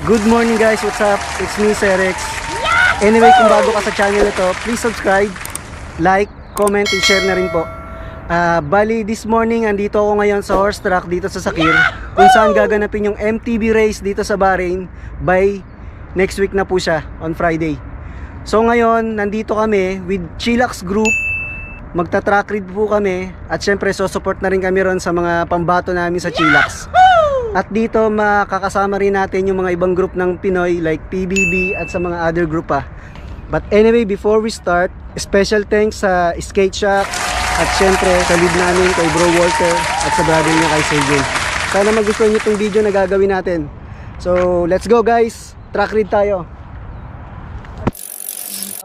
Good morning guys, what's up? It's me, Serex. Anyway, kung bago ka sa channel ito, please subscribe, like, comment, and share na rin po. Bali, this morning, andito ako ngayon sa horse track dito sa Sakir, kung saan gaganapin yung MTB race dito sa Bahrain by next week na po siya, on Friday. So ngayon, nandito kami with Chillax Group. Magta-track read po kami at syempre so-support na rin kami ron sa mga pambato namin sa Chillax. At dito makakasama rin natin yung mga ibang group ng Pinoy like PBB at sa mga other group pa. But anyway, before we start, special thanks sa Skate Shop at syempre sa lead namin kay Bro Walter at sa brother niya kay Sergio. Sana magustuhan niyo itong video na gagawin natin. So let's go guys, track read tayo.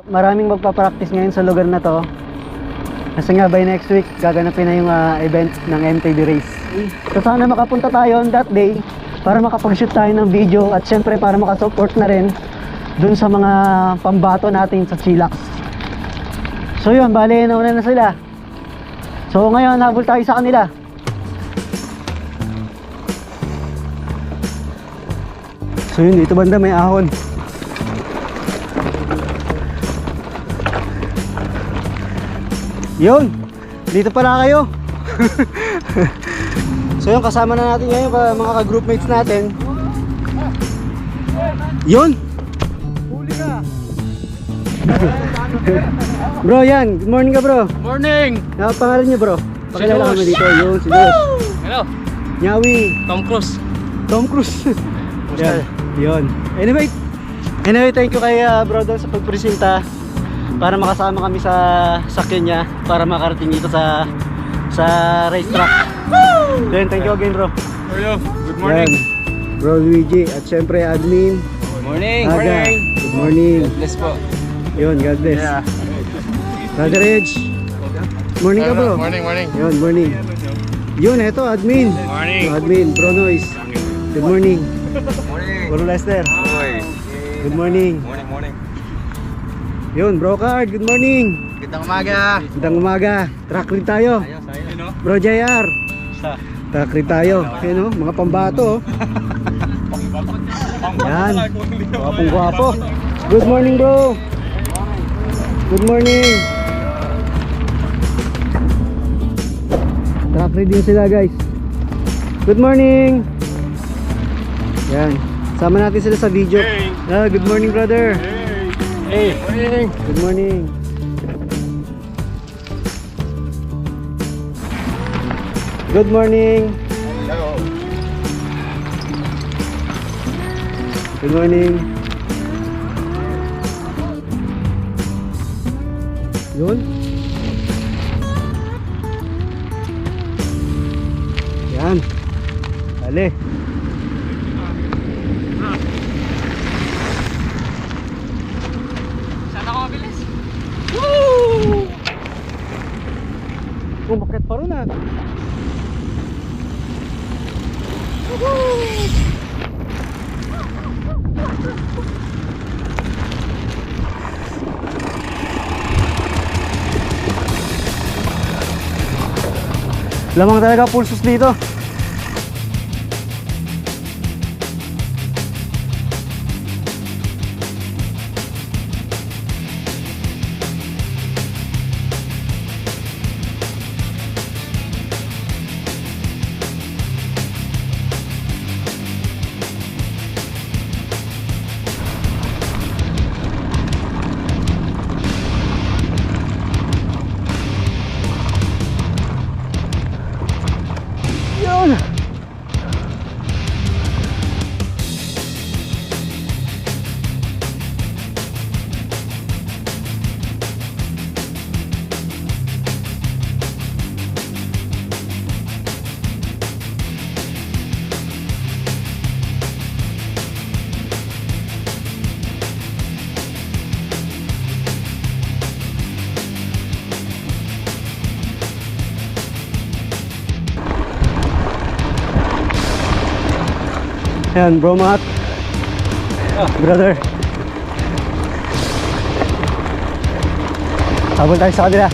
Maraming magpa-practice ngayon sa lugar na to. Kasi nga by next week gaganapin na yung event ng MTB race. So sana makapunta tayo on that day para makapag-shoot tayo ng video at syempre para makasupport na rin dun sa mga pambato natin sa Chillax. So yun, bali nauna na sila. So ngayon habol tayo sa kanila. So yun, dito banda may ahon. Yun, dito pala kayo. So yun, kasama na natin ngayon mga ka-groupmates natin. Yun. Huli ka. Bro, yan. Good morning ka, bro. Morning! Ano pangalan niyo, bro? Pakilala Josh. kami dito. Yun, si Josh. Hello! Nyawi. Tom Cruise. Tom Cruise. Yan. Yun. Anyway, thank you kay bro doon sa pagpresenta para makasama kami sa sakyan niya para makarating dito sa racetrack. Then, thank you again, bro. Hello! Good morning! Yan. Bro Luigi at syempre admin. Good morning! Aga. Good morning. God bless po. Yun, God bless. Yeah. Brother Edge. Morning ka, bro. Morning! Yun, morning. Yun, eto, admin. Morning! Admin, Bro Noise. Good morning. Morning! Bro Lester. Boy! Good morning. Morning! Yun, Bro Card. Good morning. Gandang umaga! Magandang umaga. Track rin tayo. Sino? Bro JR. Sa? Track rin tayo. Yun, mga pambato. Yan. Gwapong gwapo. Good morning, bro. Good morning. Track reading sila, guys. Good morning. Yan. Sama natin sila sa video. Hey. Good morning, brother. Hey! Morning! Good morning. Good morning. Hello! Good morning. Yun. Yan. Dali. Saan ako mabilis? Woo! Umakit pa rin ah. Lamang talaga pulsos dito. Yun. Ayan, bro Matt. Brother. Habol tayo sa kanila.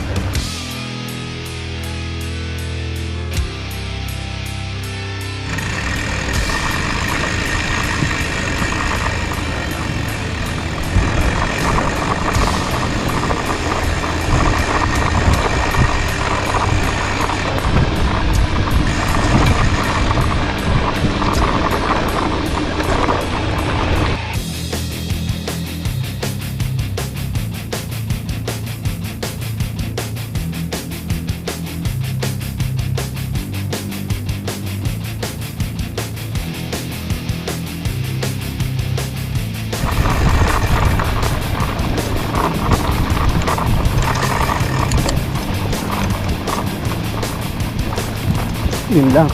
Yun lang.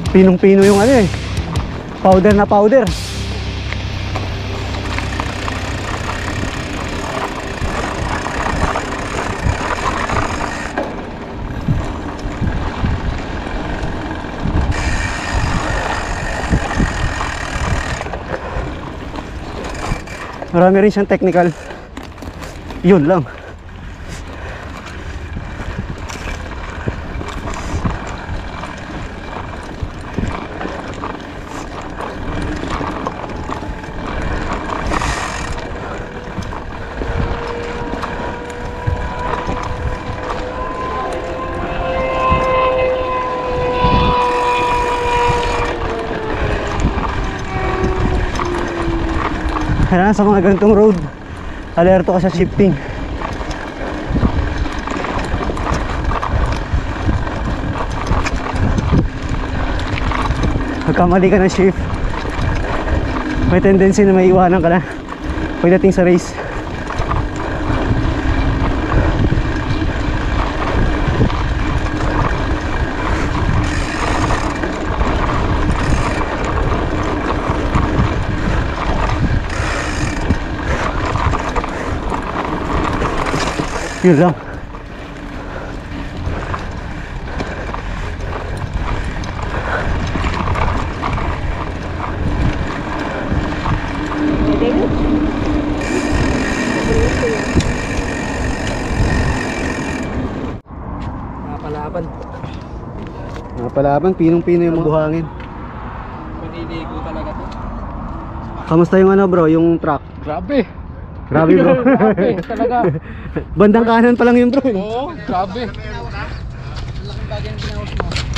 Pinong-pino yung ano eh. Powder na powder. Marami rin siyang technical. Yun lang. Kailangan sa mga ganitong road, alerto ka sa shifting. Pagkamali ka ng shift, may tendency na maiiwanan ka na pagdating sa race. Yun lang. Napalaban. Napalaban, pinong-pino yung mga buhangin. Maniligo talaga to. Kamusta yung ano bro, yung truck? Grabe. Grabe bro. Grabe talaga. Bandang kanan pa lang yun bro. Oo, grabe.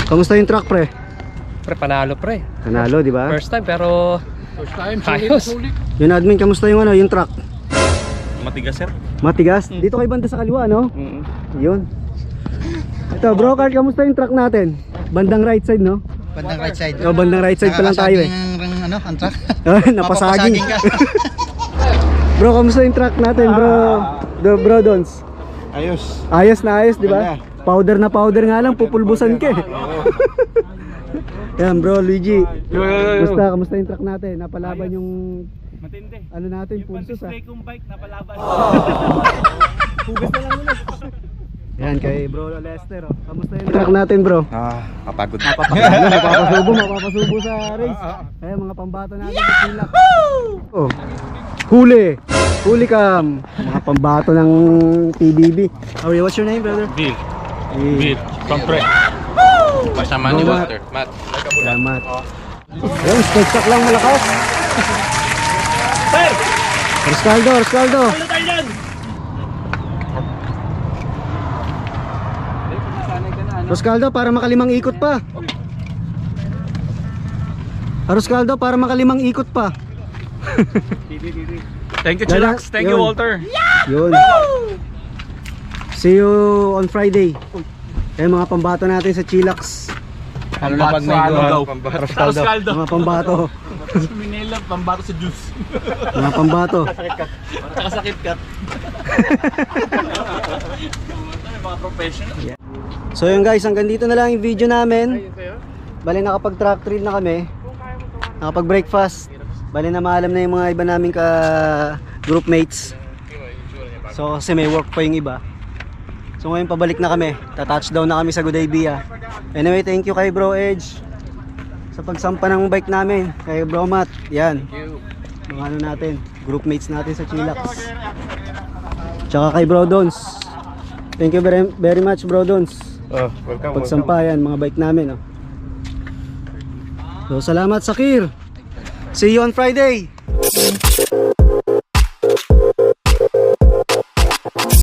Kamusta yung truck pre? Pre, panalo pre. Panalo, di ba? First time pero First time, Ayos. sulit. Yung admin, kamusta yung ano, yung truck? matigas sir. Matigas? Dito kay banda sa kaliwa, no? Yun. Ito, bro, Carl, kamusta yung truck natin? Bandang right side, no? Bandang right side. O, bandang right side pa lang tayo eh. Nakakasaging ang truck. Napasaging. Mapapasaging ka. Bro, kamusta yung truck natin, bro? Bro Dons. Ayos. Ayos na ayos, di ba? Powder na powder nga lang, pupulbusan ka eh. Yan, bro, Luigi. Kamusta yung truck natin? Napalaban yung Matindi. ano natin, pulsos ah. Kong bike napalaban. Hugas na lang ulit. Yan, kay bro Lester. Oh. Kamusta yung truck natin, bro? Kapagod. Mapapasubo sa race. Ayan, mga pambato natin sa silak. Oh. Huli. Huli kam. Mga pambato ng PBB. Okay, what's your name, brother? Bill. Bill. Compre. Kasama ni Walter. Salamat. Ayun, stock lang malakas. Rescaldo. Rescaldo, para makalimang ikot pa. Rescaldo, para makalimang ikot pa. Thank you Dala- Chillax. Thank you yun. Walter. Yun. See you on Friday. Eh, mga pambato natin sa Chillax. Ano na pag may daw. Rascaldo. Mga pambato. Minela, pambato sa juice. Mga pambato. Nakasakit ka. Mga professional. So yun guys, hanggang dito na lang yung video namin. Bali nakapag track trail na kami. Nakapag breakfast. Bali na maalam na yung mga iba naming ka group mates. So kasi may work pa yung iba. So ngayon pabalik na kami. Ta-touchdown na kami sa Gudaybia. Anyway, thank you kay Bro Edge sa pagsampa ng bike namin. Kay Bro Matt. Yan. Mga ano natin, group mates natin sa Chillax. Tsaka kay Bro Dons. Thank you very much Bro Dons. Welcome. Pagsampayan mga bike namin, oh. So salamat Sakir. See you on Friday.